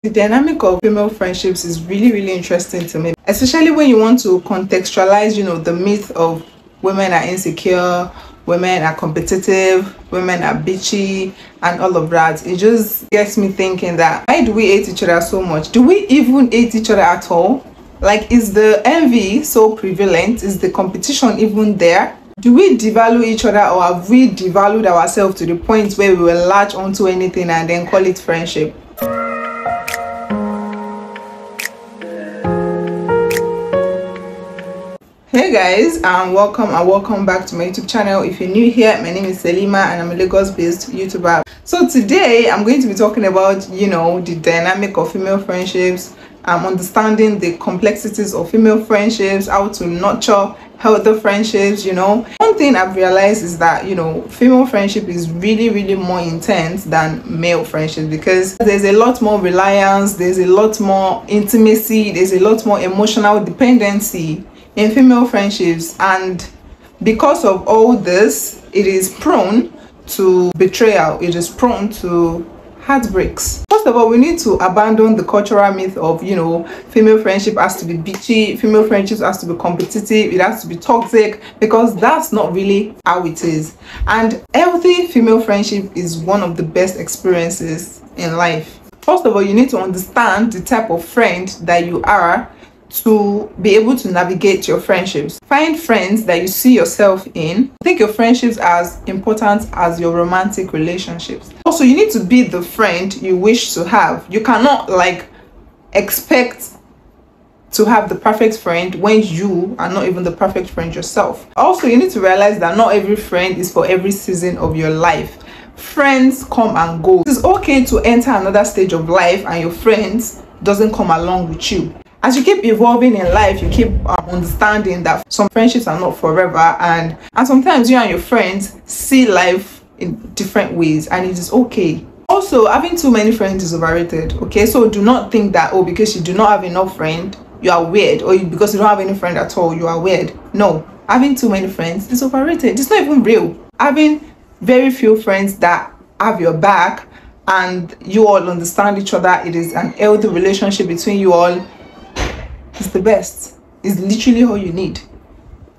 The dynamic of female friendships is really interesting to me, especially when you want to contextualize, the myth of women are insecure, women are competitive, women are bitchy, and all of that. It just gets me thinking that why do we hate each other so much? Do we even hate each other at all? Like, is the envy so prevalent? Is the competition even there? Do we devalue each other, or have we devalued ourselves to the point where we will latch onto anything and then call it friendship? Hey guys, welcome back to my YouTube channel. If you're new here, my name is Selima and I'm a Lagos based YouTuber. So today I'm going to be talking about the dynamic of female friendships, understanding the complexities of female friendships, how to nurture healthy friendships. One thing I've realized is that female friendship is really more intense than male friendship, because there's a lot more reliance, there's a lot more intimacy, there's a lot more emotional dependency in female friendships, and because of all this, it is prone to betrayal, it is prone to heartbreaks. First of all, we need to abandon the cultural myth of female friendship has to be bitchy, female friendship has to be competitive, it has to be toxic, because that's not really how it is. And healthy female friendship is one of the best experiences in life. First of all, you need to understand the type of friend that you are to be able to navigate your friendships. Find friends that you see yourself in. Think your friendships as important as your romantic relationships. Also, you need to be the friend you wish to have. You cannot expect to have the perfect friend when you are not even the perfect friend yourself. Also, you need to realize that not every friend is for every season of your life. Friends come and go. It's okay to enter another stage of life and your friends doesn't come along with you. As you keep evolving in life, you keep understanding that some friendships are not forever, and sometimes you and your friends see life in different ways, and it is okay. Also, having too many friends is overrated. Okay, so do not think that because you do not have enough friends you are weird, or because you don't have any friend at all you are weird. No, having too many friends is overrated. It's not even real. Having very few friends that have your back and you all understand each other, it is an healthy relationship between you all. It's the best. It's literally all you need.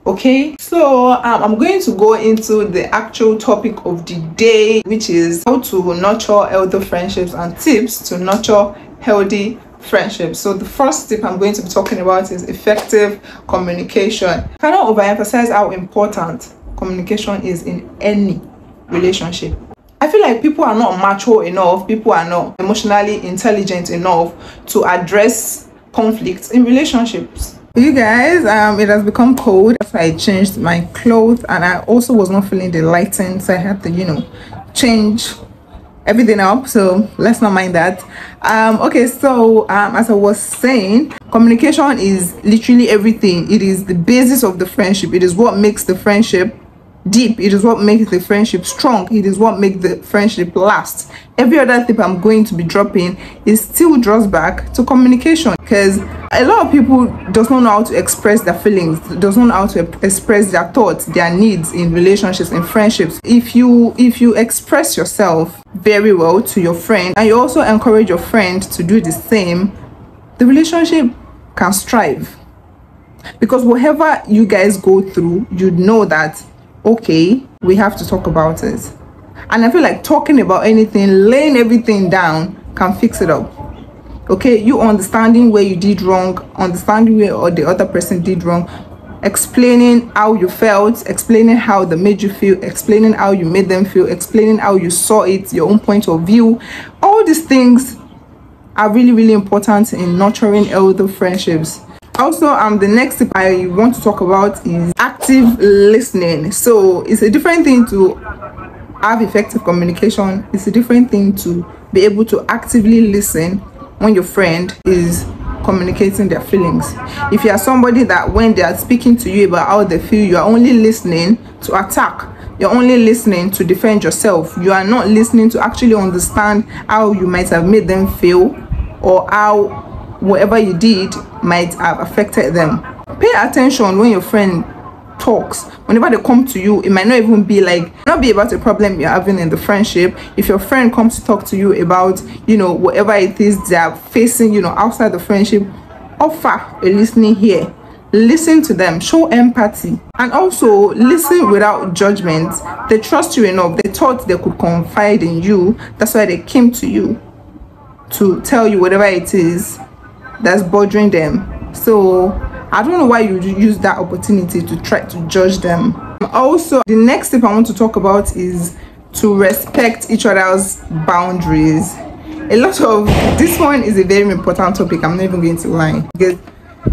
Okay, so I'm going to go into the actual topic of the day, which is how to nurture healthy friendships and tips to nurture healthy friendships. So the first tip I'm going to be talking about is effective communication. I cannot overemphasize how important communication is in any relationship. I feel like people are not mature enough, people are not emotionally intelligent enough to address conflicts in relationships. You guys, it has become cold, so I changed my clothes, and I also was not feeling the lighting, so I had to change everything up, so let's not mind that. Okay, so as I was saying, communication is literally everything. It is the basis of the friendship. It is what makes the friendship deep. It is what makes the friendship strong. It is what makes the friendship last. Every other tip I'm going to be dropping is still draws back to communication, because a lot of people does not know how to express their feelings, does not know how to express their thoughts, their needs in relationships and friendships. If you express yourself very well to your friend, and you also encourage your friend to do the same, the relationship can strive. Because whatever you guys go through, you know that okay, we have to talk about it. And I feel like talking about anything, laying everything down, can fix it up. Okay, you understanding where you did wrong, understanding where the other person did wrong, explaining how you felt, explaining how they made you feel, explaining how you made them feel, explaining how you saw it, your own point of view. All these things are really important in nurturing healthy friendships. Also, the next tip I want to talk about is active listening. So it's a different thing to have effective communication. It's a different thing to be able to actively listen when your friend is communicating their feelings. If you are somebody that when they are speaking to you about how they feel, you are only listening to attack, you're only listening to defend yourself, you are not listening to actually understand how you might have made them feel, or how whatever you did might have affected them. Pay attention when your friend talks, whenever they come to you, it might not even be like, not be about a problem you're having in the friendship. If your friend comes to talk to you about, you know, whatever it is they're facing, you know, outside the friendship, offer a listening ear. Listen to them, show empathy, and also listen without judgment. They trust you enough. They thought they could confide in you. That's why they came to you to tell you whatever it is that's bothering them. So I don't know why you use that opportunity to try to judge them. Also, the next step I want to talk about is to respect each other's boundaries. A lot of this one is a very important topic. I'm not even going to lie, because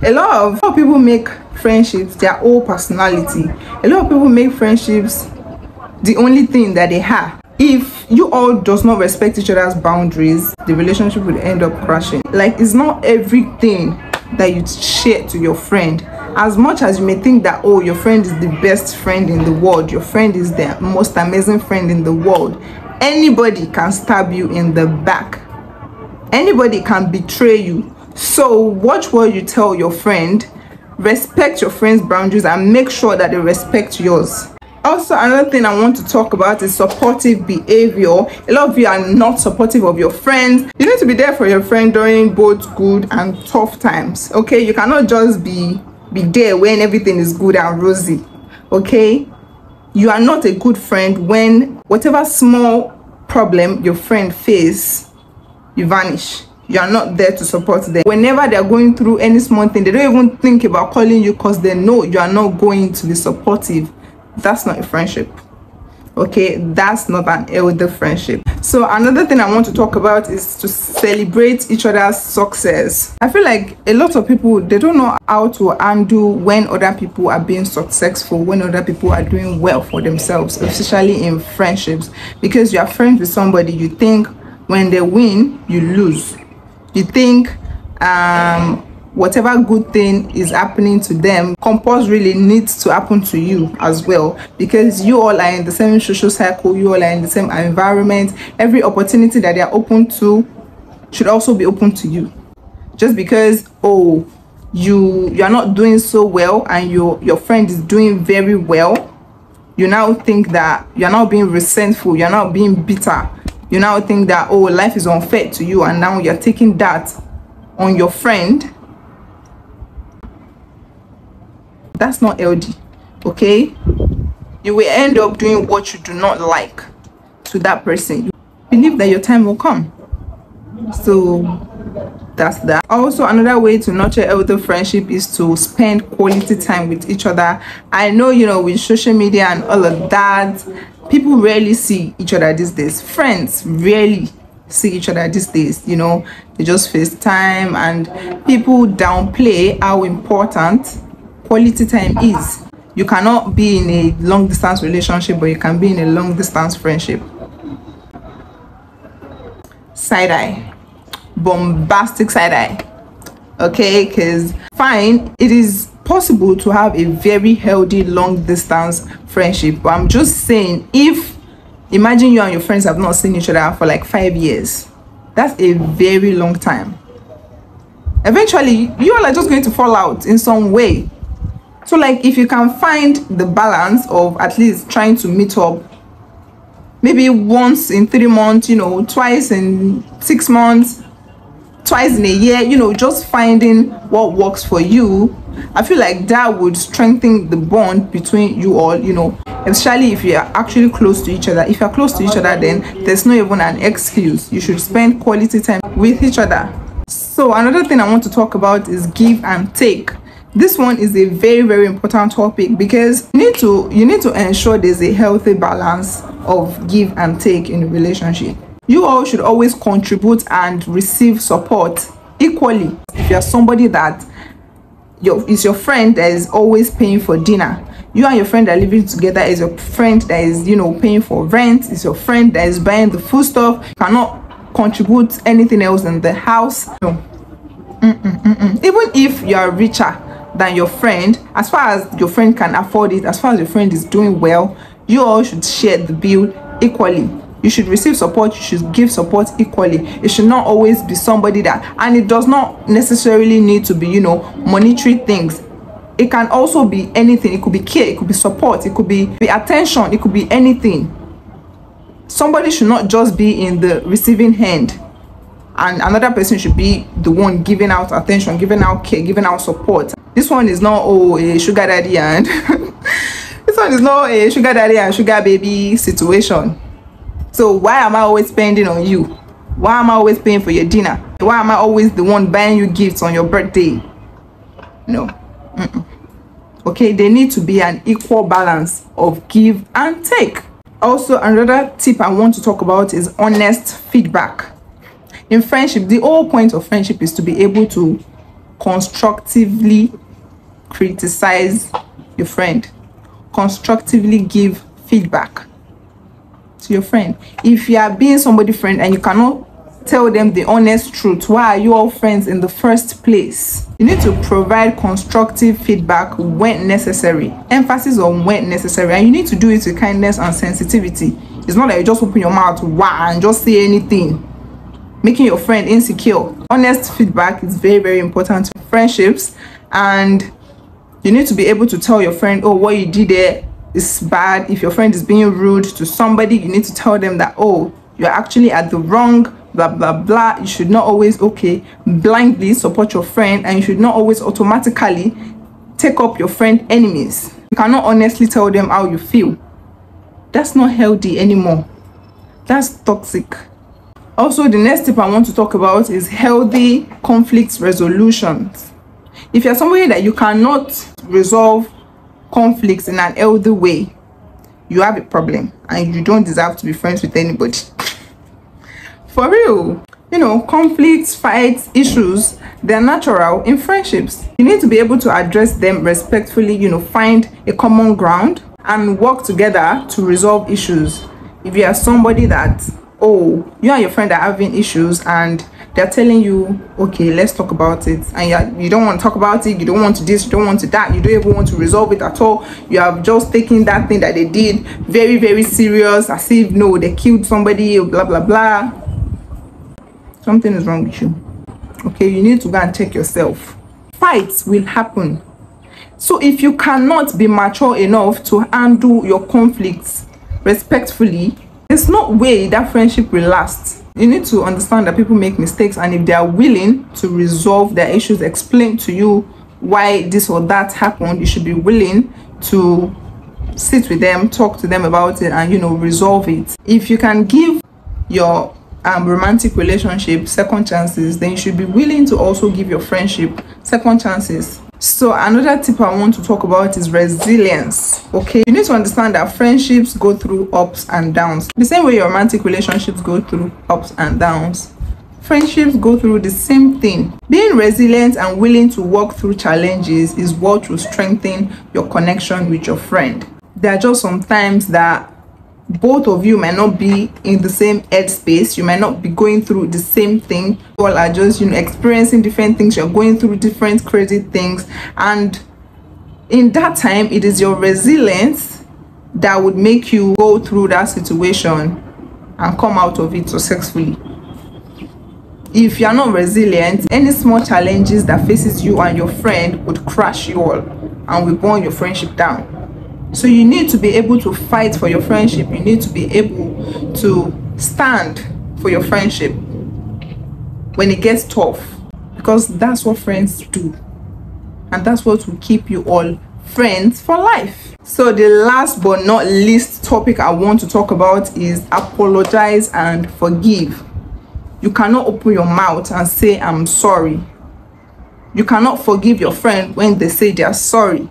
a lot of people make friendships their whole personality. A lot of people make friendships the only thing that they have. If you all does not respect each other's boundaries, the relationship will end up crashing. Like, it's not everything that you share to your friend. As much as you may think that, oh, your friend is the best friend in the world, your friend is the most amazing friend in the world, anybody can stab you in the back. Anybody can betray you. So watch what you tell your friend. Respect your friend's boundaries and make sure that they respect yours. Also, another thing I want to talk about is supportive behavior. A lot of you are not supportive of your friends. You need to be there for your friend during both good and tough times. Okay, you cannot just be there when everything is good and rosy. Okay, you are not a good friend when whatever small problem your friend face, you vanish. You are not there to support them. Whenever they are going through any small thing, they don't even think about calling you because they know you are not going to be supportive. That's not a friendship. Okay, that's not an elder friendship. So another thing I want to talk about is to celebrate each other's success. I feel like a lot of people, they don't know how to handle when other people are being successful, when other people are doing well for themselves, especially in friendships. Because you are friends with somebody, you think when they win, you lose. You think whatever good thing is happening to them compulsorily needs to happen to you as well, because you all are in the same social cycle, you all are in the same environment. Every opportunity that they are open to should also be open to you. Just because, oh, you are not doing so well and your friend is doing very well, you now think that you're not being resentful, you're not being bitter. You now think that, oh, life is unfair to you, and now you're taking that on your friend. That's not LD. Okay, you will end up doing what you do not like to that person. You believe that your time will come. So that's that. Also, another way to nurture elder friendship is to spend quality time with each other. I know, you know, with social media and all of that, people rarely see each other these days. Friends rarely see each other these days. You know, they just FaceTime, and people downplay how important quality time is. You cannot be in a long distance relationship, but you can be in a long distance friendship. Side eye, bombastic side eye. Okay, because fine, it is possible to have a very healthy long distance friendship, but I'm just saying, if imagine you and your friends have not seen each other for like 5 years, that's a very long time. Eventually you all are just going to fall out in some way. So like, if you can find the balance of at least trying to meet up maybe once in 3 months, you know, twice in 6 months, twice in a year, you know, just finding what works for you, I feel like that would strengthen the bond between you all, you know, especially if you are actually close to each other. If you're close to each other, then there's not even an excuse. You should spend quality time with each other. So another thing I want to talk about is give and take. This one is a very, very important topic, because you need to ensure there's a healthy balance of give and take in a relationship. You all should always contribute and receive support equally. If you're somebody that is your friend that is always paying for dinner, you and your friend are living together, is your friend that is, you know, paying for rent, is your friend that is buying the food stuff, cannot contribute anything else in the house. No. Even if you are richer than your friend, as far as your friend can afford it, as far as your friend is doing well, you all should share the bill equally. You should receive support, you should give support equally. It should not always be somebody that, and it does not necessarily need to be, you know, monetary things. It can also be anything. It could be care, it could be support, it could be attention, it could be anything. Somebody should not just be in the receiving end, and another person should be the one giving out attention, giving out care, giving out support. This one is not, oh, a sugar daddy and this one is not a sugar daddy and sugar baby situation. So why am I always spending on you? Why am I always paying for your dinner? Why am I always the one buying you gifts on your birthday? No. Okay, there need to be an equal balance of give and take. Also, another tip I want to talk about is honest feedback. In friendship, the whole point of friendship is to be able to constructively criticize your friend, constructively give feedback to your friend. If you are being somebody's friend and you cannot tell them the honest truth, why are you all friends in the first place? You need to provide constructive feedback when necessary, emphasis on when necessary, and you need to do it with kindness and sensitivity. It's not like you just open your mouth and just say anything, making your friend insecure. Honest feedback is very, very important to friendships, and you need to be able to tell your friend, oh, what you did there is bad. If your friend is being rude to somebody, you need to tell them that, oh, you're actually at the wrong blah blah blah. You should not always blindly support your friend, and you should not always automatically take up your friend enemies. You cannot honestly tell them how you feel. That's not healthy anymore. That's toxic. Also, the next tip I want to talk about is healthy conflict resolutions. If you're somebody that you cannot resolve conflicts in an healthy way, you have a problem and you don't deserve to be friends with anybody. For real. You know, conflicts, fights, issues, they're natural in friendships. You need to be able to address them respectfully, you know, find a common ground and work together to resolve issues. If you are somebody that, oh, you and your friend are having issues and they're telling you, okay, let's talk about it, and you don't want to talk about it, you don't want to this, you don't want to that, you don't even want to resolve it at all, you have just taken that thing that they did very, very serious, as if, no, they killed somebody, blah blah blah. Something is wrong with you. Okay, you need to go and check yourself. Fights will happen. So if you cannot be mature enough to handle your conflicts respectfully, there's no way that friendship will last. You need to understand that people make mistakes, and if they are willing to resolve their issues, explain to you why this or that happened, you should be willing to sit with them, talk to them about it, and, you know, resolve it. If you can give your romantic relationship second chances, then you should be willing to also give your friendship second chances. So another tip I want to talk about is resilience. Okay, you need to understand that friendships go through ups and downs. The same way your romantic relationships go through ups and downs, friendships go through the same thing. Being resilient and willing to work through challenges is what will strengthen your connection with your friend. There are just some times that both of you might not be in the same headspace, you might not be going through the same thing. You all are just, you know, experiencing different things, you're going through different crazy things, and in that time it is your resilience that would make you go through that situation and come out of it successfully. If you're not resilient, any small challenges that faces you and your friend would crash you all and will burn your friendship down. So you need to be able to fight for your friendship. You need to be able to stand for your friendship when it gets tough, because that's what friends do, and that's what will keep you all friends for life. So the last but not least topic I want to talk about is apologize and forgive. You cannot open your mouth and say I'm sorry. You cannot forgive your friend when they say they are sorry.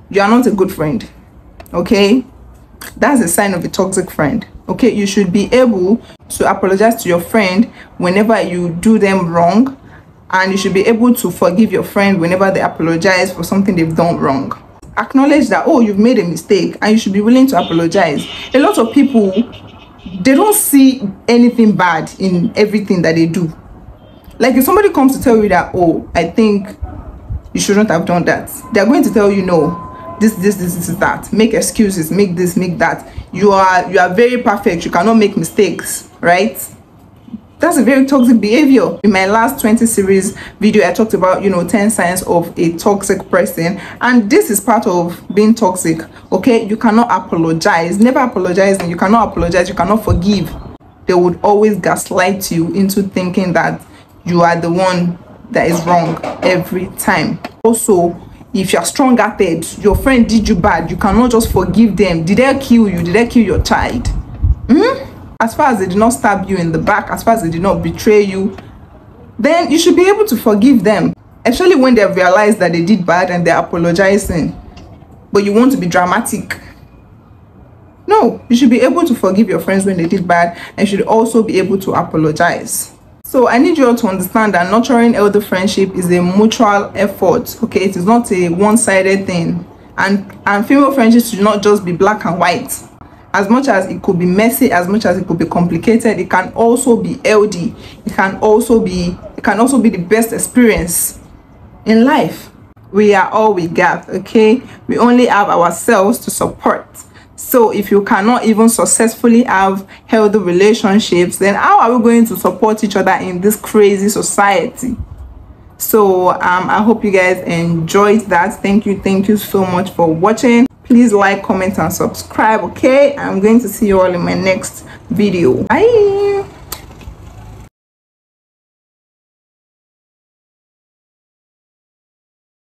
You are not a good friend. Okay, that's a sign of a toxic friend. Okay, you should be able to apologize to your friend whenever you do them wrong, and you should be able to forgive your friend whenever they apologize for something they've done wrong. Acknowledge that, oh, you've made a mistake, and you should be willing to apologize. A lot of people, they don't see anything bad in everything that they do. Like if somebody comes to tell you that, oh, I think you shouldn't have done that, they're going to tell you, no, this is that. Make excuses, make this, make that. You are very perfect, you cannot make mistakes, right? That's a very toxic behavior. In my last 20 series video, I talked about 10 signs of a toxic person, and this is part of being toxic. Okay, you cannot apologize. Never apologize, and you cannot apologize, you cannot forgive. They would always gaslight you into thinking that you are the one that is wrong every time. Also, if you're strong-hearted, your friend did you bad, you cannot just forgive them. Did they kill you? Did they kill your child? As far as they did not stab you in the back, as far as they did not betray you, then you should be able to forgive them, especially when they have realized that they did bad and they're apologizing. But you want to be dramatic. No, you should be able to forgive your friends when they did bad, and you should also be able to apologize. So I need you all to understand that nurturing healthy friendship is a mutual effort. Okay, it is not a one-sided thing, and female friendships should not just be black and white. As much as it could be messy, as much as it could be complicated, it can also be healthy. It can also be the best experience in life. We are all we got. Okay, we only have ourselves to support. So if you cannot even successfully have healthy relationships, then how are we going to support each other in this crazy society? So I hope you guys enjoyed that. Thank you so much for watching. Please like, comment, and subscribe. Okay, I'm going to see you all in my next video. Bye.